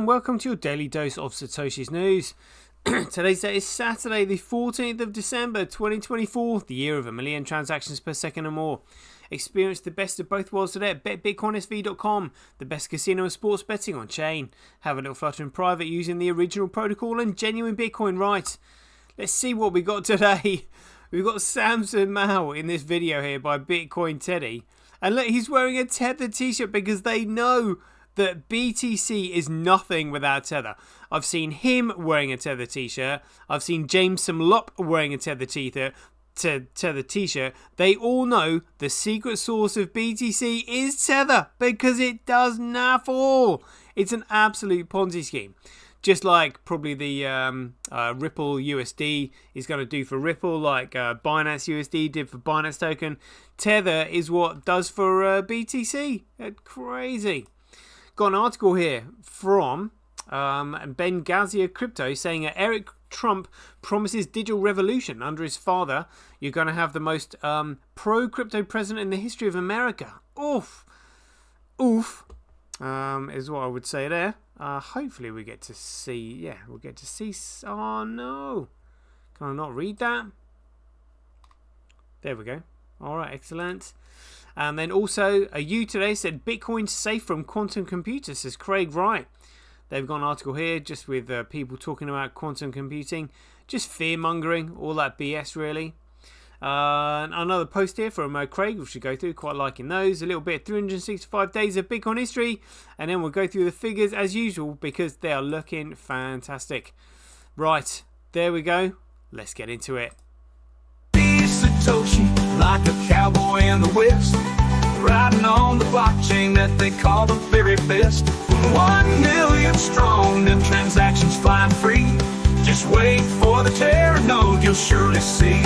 and welcome to your daily dose of Satoshi's news. Today's date is Saturday, the 14th of December 2024, the year of 1 million transactions per second or more. Experience the best of both worlds today at betbitcoinisv.com, the best casino and sports betting on chain. Have a little flutter in private using the original protocol and genuine Bitcoin right. Let's see what we got today. We've got Samson Mao in this video here by Bitcoin Teddy. And look, he's wearing a Tether t-shirt because they know that BTC is nothing without Tether. I've seen him wearing a Tether t-shirt. I've seen James Samlop wearing a Tether t-shirt. They all know the secret source of BTC is Tether because it does naff all. It's an absolute Ponzi scheme. Just like probably the Ripple USD is going to do for Ripple, like Binance USD did for Binance Token. Tether is what does for BTC. Crazy. Got an article here from Ben Gazia Crypto saying Eric Trump promises digital revolution. Under his father, you're going to have the most pro-crypto president in the history of America. Oof. Oof. Is what I would say there. Hopefully we get to see, we'll get to see, oh no. Can I not read that? There we go. Alright, excellent. And then also, you today said Bitcoin's safe from quantum computers, says Craig Wright. They've got an article here just with people talking about quantum computing. Just fear-mongering, all that BS really. Another post here from Craig, which we go through, quite liking those. A little bit, 365 days of Bitcoin history. And then we'll go through the figures as usual because they are looking fantastic. Right, there we go. Let's get into it. Satoshi, like a cowboy in the West, riding on the blockchain that they call the very best. 1 million strong, and transactions flying free. Just wait for the Teranode, you'll surely see.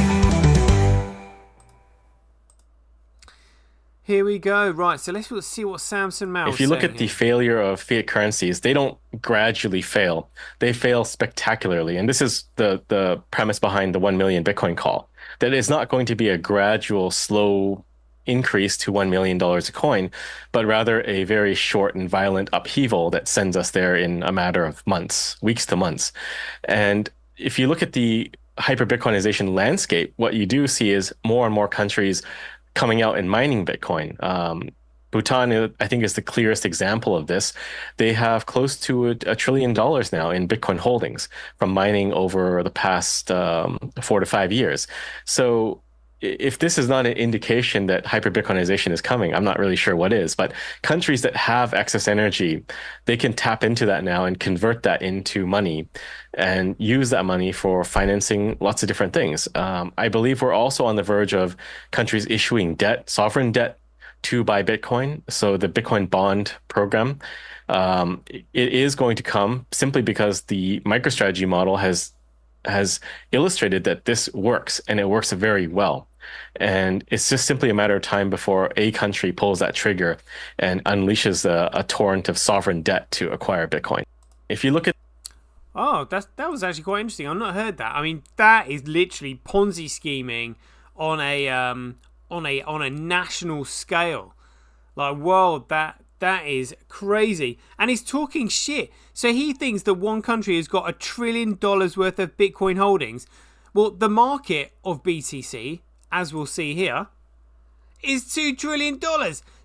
Here we go. Right, so let's see what Samson Mao is saying. If you look at the failure of fiat currencies, they don't gradually fail. They fail spectacularly. And this is the premise behind the 1 million Bitcoin call. That it's not going to be a gradual, slow increase to $1 million a coin, but rather a very short and violent upheaval that sends us there in a matter of months, weeks to months. And if you look at the hyperbitcoinization landscape, what you do see is more and more countries coming out and mining Bitcoin. Bhutan, I think, is the clearest example of this. They have close to $1 trillion now in Bitcoin holdings from mining over the past 4 to 5 years. So if this is not an indication that hyper-Bitcoinization is coming, I'm not really sure what is. But countries that have excess energy, they can tap into that now and convert that into money and use that money for financing lots of different things. I believe we're also on the verge of countries issuing debt, sovereign debt, to buy Bitcoin. So the Bitcoin bond program, it is going to come simply because the MicroStrategy model has illustrated that this works, and it works very well. And it's just simply a matter of time before a country pulls that trigger and unleashes a torrent of sovereign debt to acquire Bitcoin. If you look at that was actually quite interesting. I've not heard that. I mean, that is literally Ponzi scheming on a national scale. Like, whoa, that is crazy. And he's talking shit. So he thinks that one country has got $1 trillion worth of Bitcoin holdings. Well, the market of BTC, as we'll see here, is $2 trillion.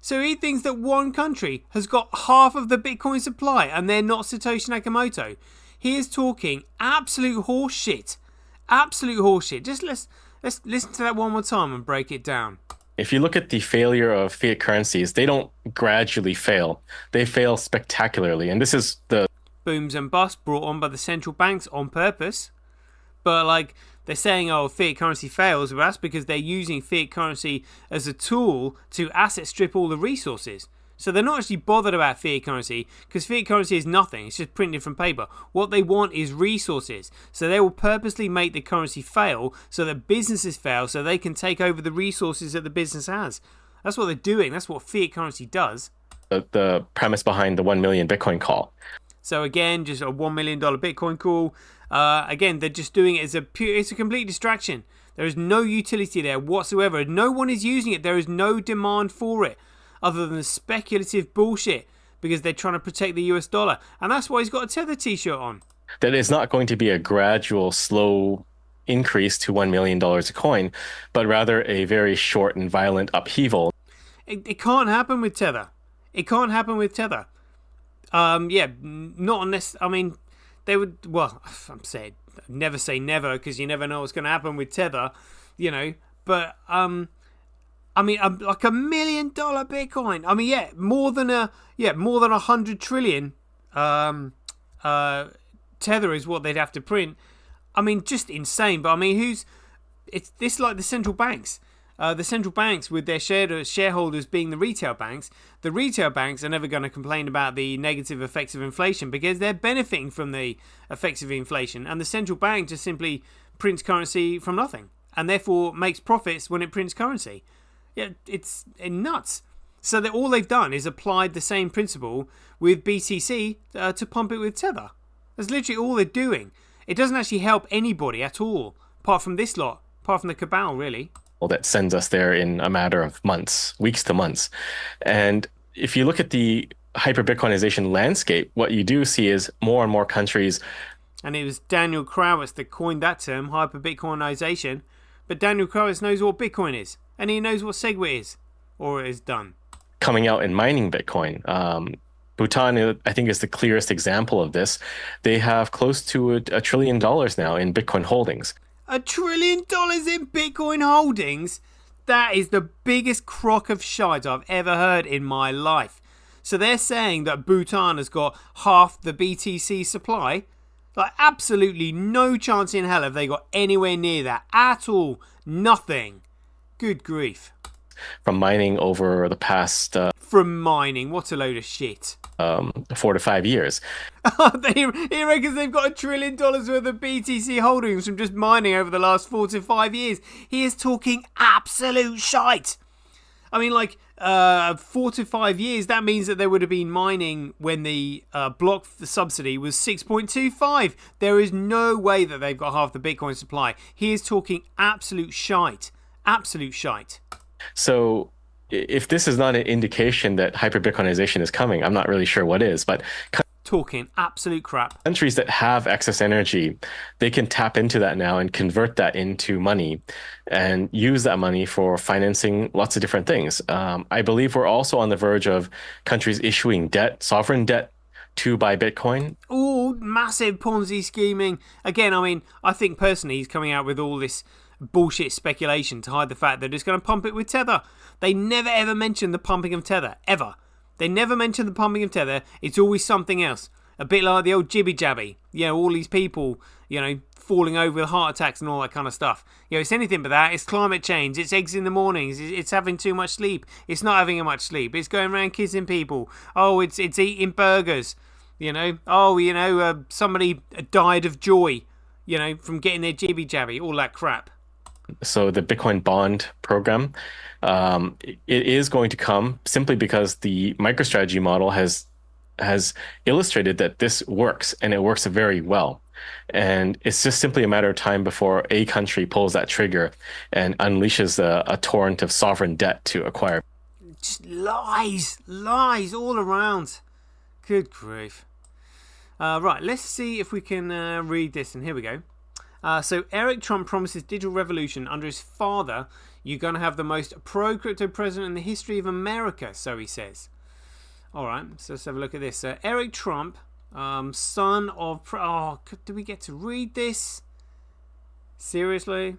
So he thinks that one country has got half of the Bitcoin supply and they're not Satoshi Nakamoto. He is talking absolute horseshit. Absolute horseshit. Just let's listen to that one more time and break it down. If you look at the failure of fiat currencies, they don't gradually fail. They fail spectacularly. And this is the booms and busts brought on by the central banks on purpose. But like they're saying, oh, fiat currency fails, but that's because they're using fiat currency as a tool to asset strip all the resources. So they're not actually bothered about fiat currency because fiat currency is nothing. It's just printed from paper. What they want is resources. So they will purposely make the currency fail so that businesses fail so they can take over the resources that the business has. That's what they're doing. That's what fiat currency does. The premise behind the 1 million Bitcoin call. So again, just a $1 million Bitcoin call. Again, they're just doing it it's a complete distraction. There is no utility there whatsoever. No one is using it. There is no demand for it, other than the speculative bullshit because they're trying to protect the US dollar. And that's why he's got a Tether t-shirt on. That it's not going to be a gradual, slow increase to $1 million a coin, but rather a very short and violent upheaval. It can't happen with Tether. It can't happen with Tether. Yeah, not unless, I mean, they would, well, I'm saying, never say never, because you never know what's going to happen with Tether, you know, but, I mean, like $1 million Bitcoin. I mean, more than 100 trillion, Tether is what they'd have to print. I mean, just insane. But I mean, it's this like the central banks. The central banks, with their shareholders being the retail banks are never going to complain about the negative effects of inflation because they're benefiting from the effects of inflation. And the central bank just simply prints currency from nothing and therefore makes profits when it prints currency. Yeah, it's nuts. So that all they've done is applied the same principle with BTC to pump it with Tether. That's literally all they're doing. It doesn't actually help anybody at all, apart from this lot, apart from the cabal, really. That sends us there in a matter of months, weeks to months. And if you look at the hyper-Bitcoinization landscape, what you do see is more and more countries. And it was Daniel Kraus that coined that term, hyper-Bitcoinization. But Daniel Kraus knows what Bitcoin is, and he knows what SegWit is, or it is done. Coming out and mining Bitcoin. Bhutan, I think, is the clearest example of this. They have close to $1 trillion now in Bitcoin holdings. $1 trillion in Bitcoin holdings? That is the biggest crock of shite I've ever heard in my life. So they're saying that Bhutan has got half the BTC supply? Like, absolutely no chance in hell have they got anywhere near that at all. Nothing. Good grief. From mining over the past... From mining? What a load of shit. 4 to 5 years. He reckons they've got $1 trillion worth of BTC holdings from just mining over the last 4 to 5 years. He is talking absolute shite. I mean, like, 4 to 5 years, that means that they would have been mining when the block subsidy was 6.25. There is no way that they've got half the Bitcoin supply. He is talking absolute shite. Absolute shite. So if this is not an indication that hyper-Bitcoinization is coming, I'm not really sure what is, but talking absolute crap. Countries that have excess energy, they can tap into that now and convert that into money and use that money for financing lots of different things. I believe we're also on the verge of countries issuing debt, sovereign debt, to buy Bitcoin. Oh, massive Ponzi scheming. Again, I mean, I think personally he's coming out with all this bullshit speculation to hide the fact that it's going to pump it with Tether. They never ever mention the pumping of Tether, ever. They never mention the pumping of Tether. It's always something else. A bit like the old jibby jabby. You know, all these people, you know, falling over with heart attacks and all that kind of stuff. You know, it's anything but that. It's climate change. It's eggs in the mornings. It's having too much sleep. It's not having much sleep. It's going around kissing people. Oh, it's eating burgers. You know, oh, you know, somebody died of joy, you know, from getting their jibby jabby. All that crap. So the Bitcoin bond program, it is going to come simply because the MicroStrategy model has illustrated that this works, and it works very well. And it's just simply a matter of time before a country pulls that trigger and unleashes a torrent of sovereign debt to acquire. Just lies all around. Good grief. Right, let's see if we can read this, and here we go. So Eric Trump promises digital revolution under his father. You're going to have the most pro-crypto president in the history of America, so he says. All right, so let's have a look at this. Eric Trump, son of... Oh, do we get to read this? Seriously?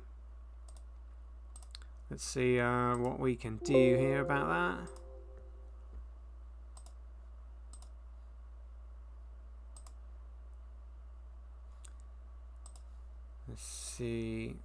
Let's see what we can do here about that. Let's see.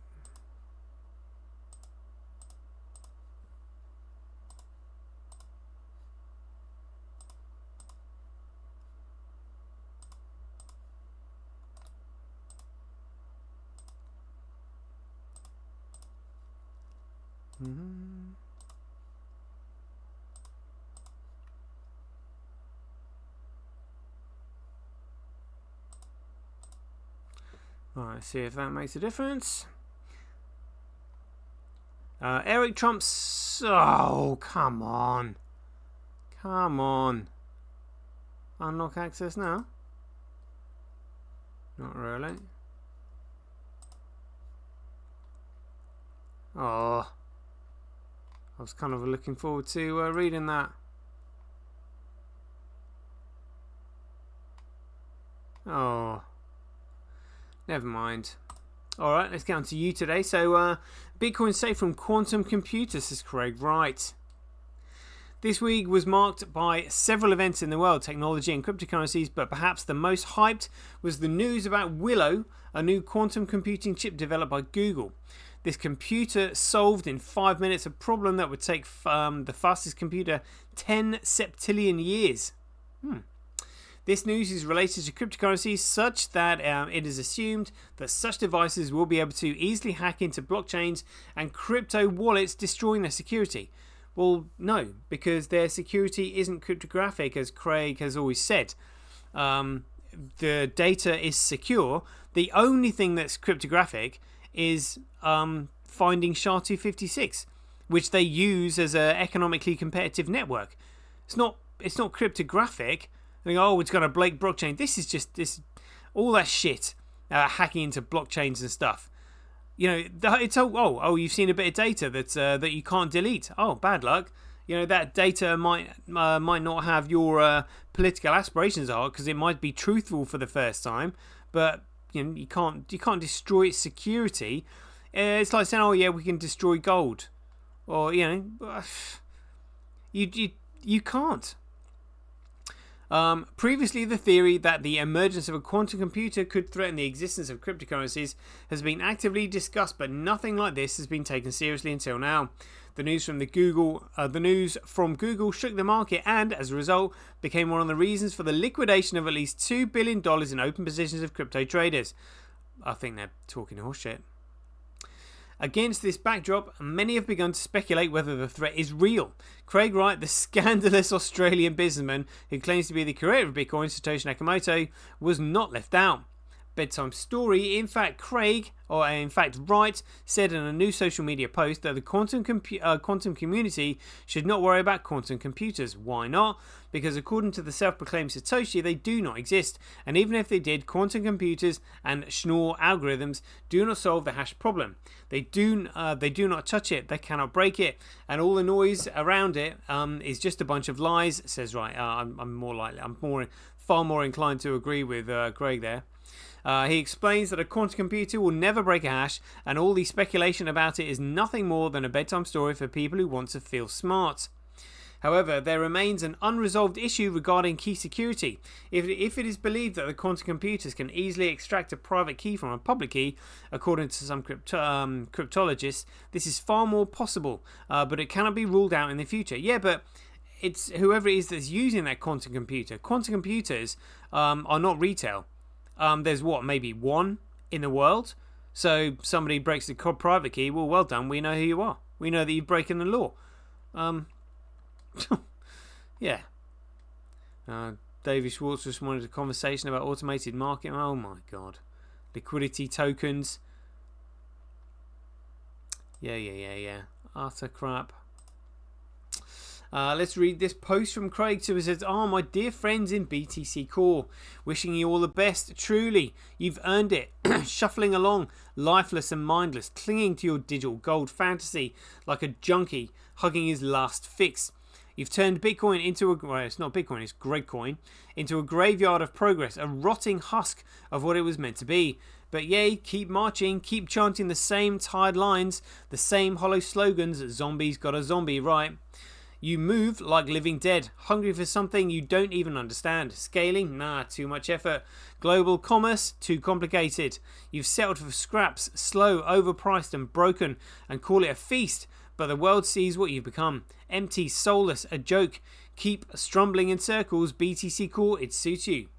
Alright, see if that makes a difference. Eric Trump's... Oh, come on. Come on. unlock access now? Not really. Oh, I was kind of looking forward to reading that. Oh, never mind. Alright, let's get on to you today. So, Bitcoin safe from quantum computers, says Craig Wright. This week was marked by several events in the world, technology and cryptocurrencies, but perhaps the most hyped was the news about Willow, a new quantum computing chip developed by Google. This computer solved in 5 minutes a problem that would take the fastest computer 10 septillion years. This news is related to cryptocurrencies such that it is assumed that such devices will be able to easily hack into blockchains and crypto wallets, destroying their security. Well, no, because their security isn't cryptographic, as Craig has always said. The data is secure. The only thing that's cryptographic is finding SHA-256, which they use as an economically competitive network. It's not cryptographic. Think, oh, it's got a Blake blockchain. This is just all that shit, hacking into blockchains and stuff. You know, it's oh, you've seen a bit of data that you can't delete. Oh, bad luck. You know, that data might not have your political aspirations are, because it might be truthful for the first time, but you know, you can't destroy its security. It's like saying, oh yeah, we can destroy gold, or you know, you can't. Previously, the theory that the emergence of a quantum computer could threaten the existence of cryptocurrencies has been actively discussed, but nothing like this has been taken seriously until now. The news from Google shook the market and, as a result, became one of the reasons for the liquidation of at least $2 billion in open positions of crypto traders. I think they're talking horseshit. Against this backdrop, many have begun to speculate whether the threat is real. Craig Wright, the scandalous Australian businessman who claims to be the creator of Bitcoin, Satoshi Nakamoto, was not left out. Bedtime story. In fact, Wright said in a new social media post that the quantum community should not worry about quantum computers. Why not? Because according to the self-proclaimed Satoshi, they do not exist, and even if they did, quantum computers and Schnorr algorithms do not solve the hash problem. They do not touch it. They cannot break it, and all the noise around it is just a bunch of lies. Says Wright. I'm far more inclined to agree with Craig there. He explains that a quantum computer will never break a hash, and all the speculation about it is nothing more than a bedtime story for people who want to feel smart. However, there remains an unresolved issue regarding key security. If it is believed that the quantum computers can easily extract a private key from a public key, according to some cryptologists, this is far more possible, but it cannot be ruled out in the future. Yeah, but it's whoever it is that's using that quantum computer. Quantum computers are not retail. There's maybe one in the world. So somebody breaks the private key. Well done. We know who you are. We know that you've broken the law. Yeah. David Schwartz just wanted a conversation about automated market. Oh my god. Liquidity tokens. Yeah. Utter crap. Let's read this post from Craig. So it says, my dear friends in BTC Core, wishing you all the best. Truly, you've earned it. Shuffling along, lifeless and mindless, clinging to your digital gold fantasy like a junkie hugging his last fix. You've turned Bitcoin into it's not Bitcoin, it's Gregcoin, into a graveyard of progress, a rotting husk of what it was meant to be. But yay, keep marching, keep chanting the same tired lines, the same hollow slogans, zombies got a zombie, right? You move like living dead, hungry for something you don't even understand. Scaling? Nah, too much effort. Global commerce? Too complicated. You've settled for scraps, slow, overpriced and broken, and call it a feast. But the world sees what you've become. Empty, soulless, a joke. Keep strumbling in circles. BTC Core, it suits you.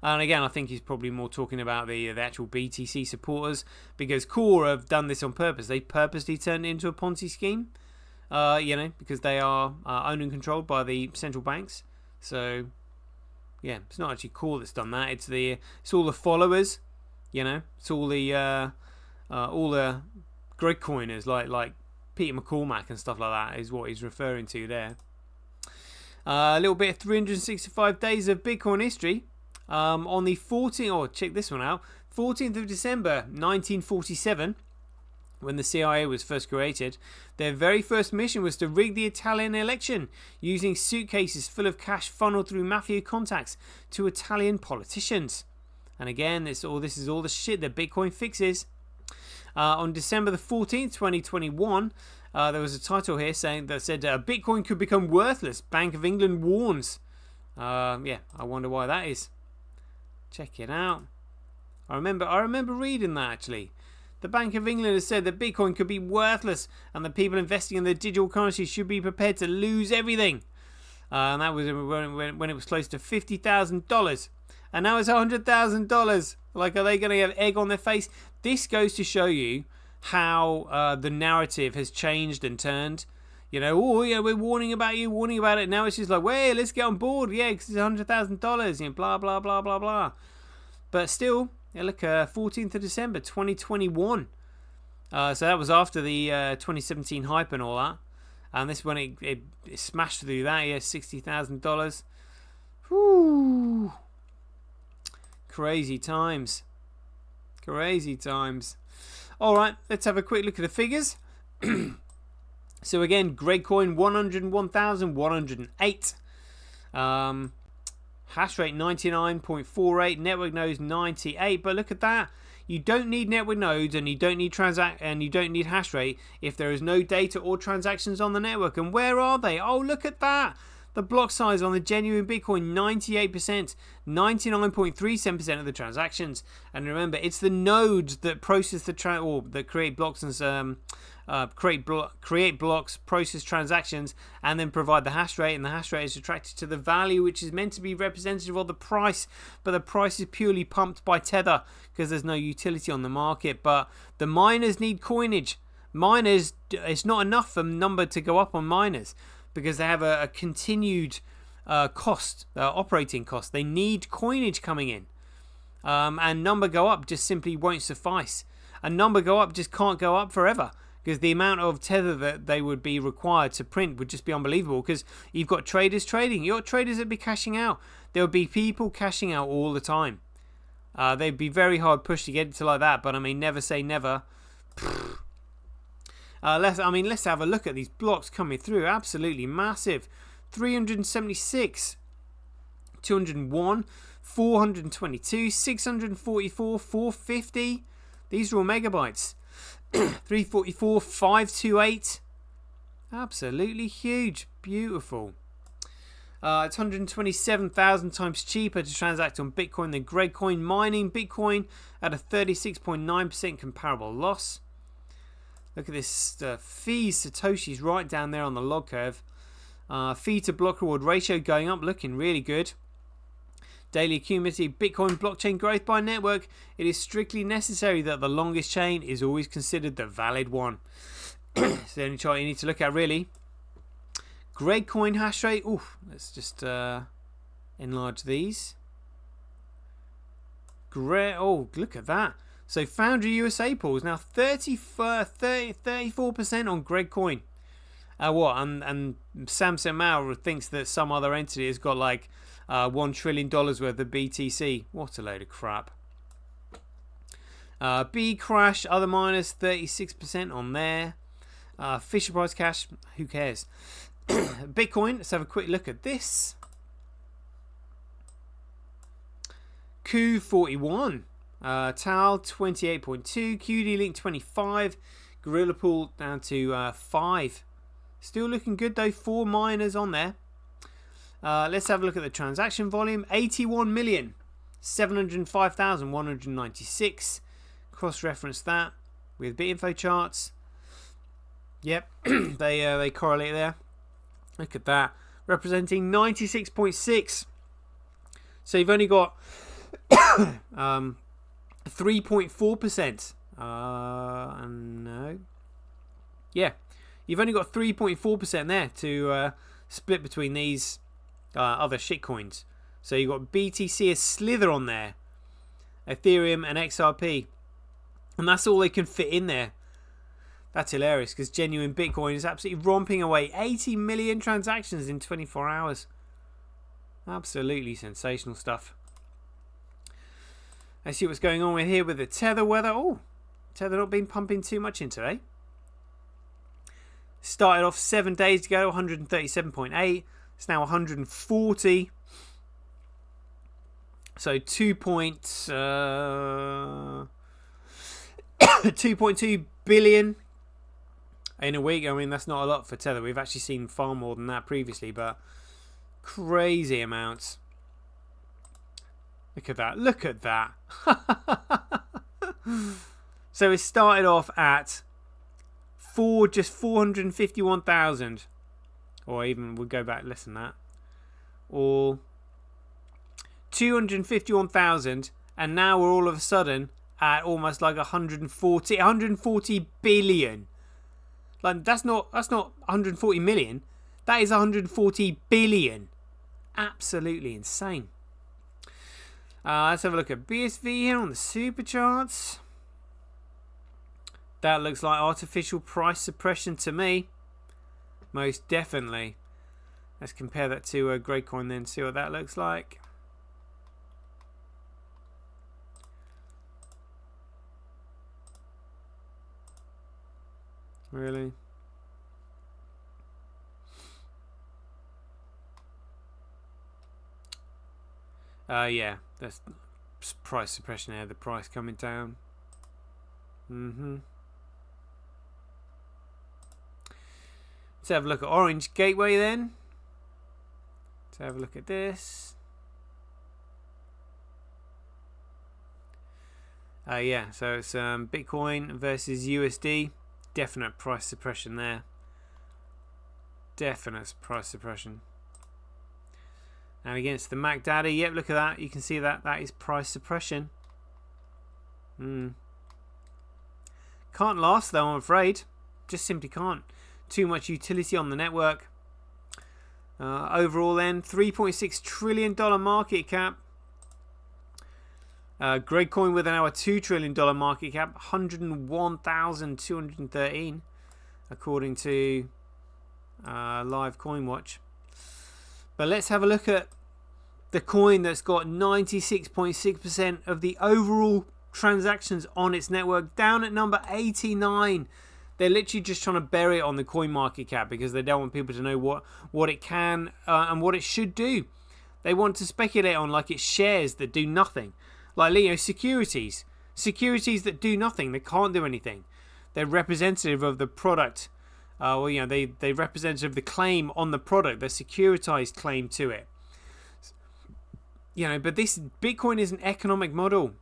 And again, I think he's probably more talking about the actual BTC supporters, because Core have done this on purpose. They purposely turned it into a Ponzi scheme. Because they are owned and controlled by the central banks. So, yeah, it's not actually Core that's done that. It's all the followers. It's all the Gregcoiners like Peter McCormack and stuff like that is what he's referring to there. A little bit of 365 days of Bitcoin history. On the 14th, check this one out, 14th of December 1947, when the CIA was first created, their very first mission was to rig the Italian election using suitcases full of cash funneled through mafia contacts to Italian politicians. And again, this is all the shit that Bitcoin fixes. On December the 14th, 2021, there was a title here said Bitcoin could become worthless. Bank of England warns. I wonder why that is. Check it out. I remember reading that actually. The Bank of England has said that Bitcoin could be worthless and that people investing in the digital currency should be prepared to lose everything. And that was when it was close to $50,000. And now it's $100,000. Like, are they going to have egg on their face? This goes to show you how the narrative has changed and turned. You know, we're warning about it. Now it's just like, wait, let's get on board. Yeah, because it's $100,000. You know, blah, blah, blah, blah, blah. But still, look, 14th of December, 2021. So that was after the 2017 hype and all that. And this when it smashed through that, yeah, $60,000. Whoo. Crazy times. All right, let's have a quick look at the figures. So again, Gregcoin 101,108. Hash rate 99.48. Network nodes 98. But look at that. You don't need network nodes and you don't need hash rate if there is no data or transactions on the network. And where are they? Oh, look at that. The block size on the genuine Bitcoin, 98%, 99.37% of the transactions. And remember, it's the nodes that process that create blocks and create blocks, process transactions, and then provide the hash rate. And the hash rate is attracted to the value, which is meant to be representative of the price. But the price is purely pumped by Tether because there's no utility on the market. But the miners need coinage. It's not enough for number to go up on miners, because they have a continued operating cost. They need coinage coming in. And number go up just simply won't suffice. And number go up just can't go up forever, because the amount of tether that they would be required to print would just be unbelievable, because you've got traders trading. You've got traders that be cashing out. There would be people cashing out all the time. They'd be very hard pushed to get it to like that, but I mean, never say never. Let's have a look at these blocks coming through. Absolutely massive. 376, 201, 422, 644, 450. These are all megabytes. 344, 528. Absolutely huge. Beautiful. It's 127,000 times cheaper to transact on Bitcoin than Gregcoin, mining Bitcoin at a 36.9% comparable loss. Look at this fees Satoshi's right down there on the log curve. Fee to block reward ratio going up, looking really good. Daily cumulative Bitcoin blockchain growth by network. It is strictly necessary that the longest chain is always considered the valid one. It's the only chart you need to look at, really. Gregcoin hash rate. Oof, let's just enlarge these. Look at that. So Foundry USA pools now 34% on Gregcoin. And Samson Mao thinks that some other entity has got like $1 trillion worth of BTC. What a load of crap. B Crash, other miners, 36% on there. Fisher Price Cash, who cares? Bitcoin, let's have a quick look at this. Q41. Tal 28.2, QD Link 25, Gorilla Pool down to 5. Still looking good though, 4 miners on there. Let's have a look at the transaction volume. 81,705,196. Cross-reference that with BitInfo charts. Yep, they correlate there. Look at that, representing 96.6. So you've only got 3.4%. No. Yeah, you've only got 3.4% there to split between these other shitcoins. So you've got BTC, a slither on there, Ethereum and XRP, and that's all they can fit in there. That's hilarious, because genuine Bitcoin is absolutely romping away. 80 million transactions in 24 hours. Absolutely sensational stuff. Let's see what's going on with here with the Tether weather. Oh, Tether not been pumping too much in today. Started off 7 days ago, 137.8. It's now 140. So 2.2 billion in a week. I mean, that's not a lot for Tether. We've actually seen far more than that previously, but crazy amounts. Look at that. Look at that. So it started off at just 451,000. Or even we'll go back less than that. Or 251,000, and now we're all of a sudden at almost like 140 billion. Like that's not 140 million. That is 140 billion. Absolutely insane. Let's have a look at BSV here on the super charts. That looks like artificial price suppression to me. Most definitely. Let's compare that to Gradecoin then, see what that looks like. Really? Yeah, that's price suppression there, the price coming down. Let's have a look at Orange Gateway then. Let's have a look at this. Yeah, so it's Bitcoin versus USD. Definite price suppression there. Definite price suppression. And against the Mac Daddy, yep, look at that. You can see that is price suppression. Can't last though, I'm afraid. Just simply can't. Too much utility on the network. Overall then, $3.6 trillion market cap. Gradecoin with now a $2 trillion market cap. 101,213 according to Live Coin Watch. But let's have a look at the coin that's got 96.6% of the overall transactions on its network, down at number 89. They're literally just trying to bury it on the coin market cap because they don't want people to know what it can and what it should do. They want to speculate on like it's shares that do nothing. Like, you know, securities that do nothing. They can't do anything. They're representative of the product. Well, you know, they representative of the claim on the product, the securitized claim to it. You know, but this Bitcoin is an economic model.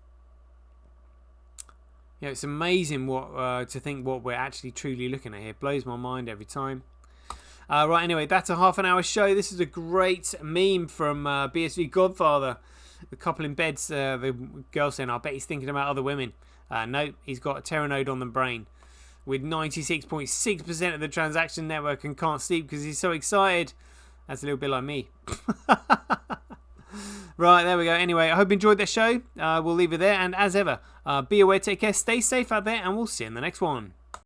You know, it's amazing what to think what we're actually truly looking at here. It blows my mind every time. Right, anyway, that's a half an hour show. This is a great meme from BSV Godfather. The couple in beds, the girl saying, I bet he's thinking about other women. No, he's got a Teranode on the brain with 96.6% of the transaction network and can't sleep because he's so excited. That's a little bit like me. Right, there we go. Anyway, I hope you enjoyed that show. We'll leave it there. And as ever, be aware, take care, stay safe out there, and we'll see you in the next one.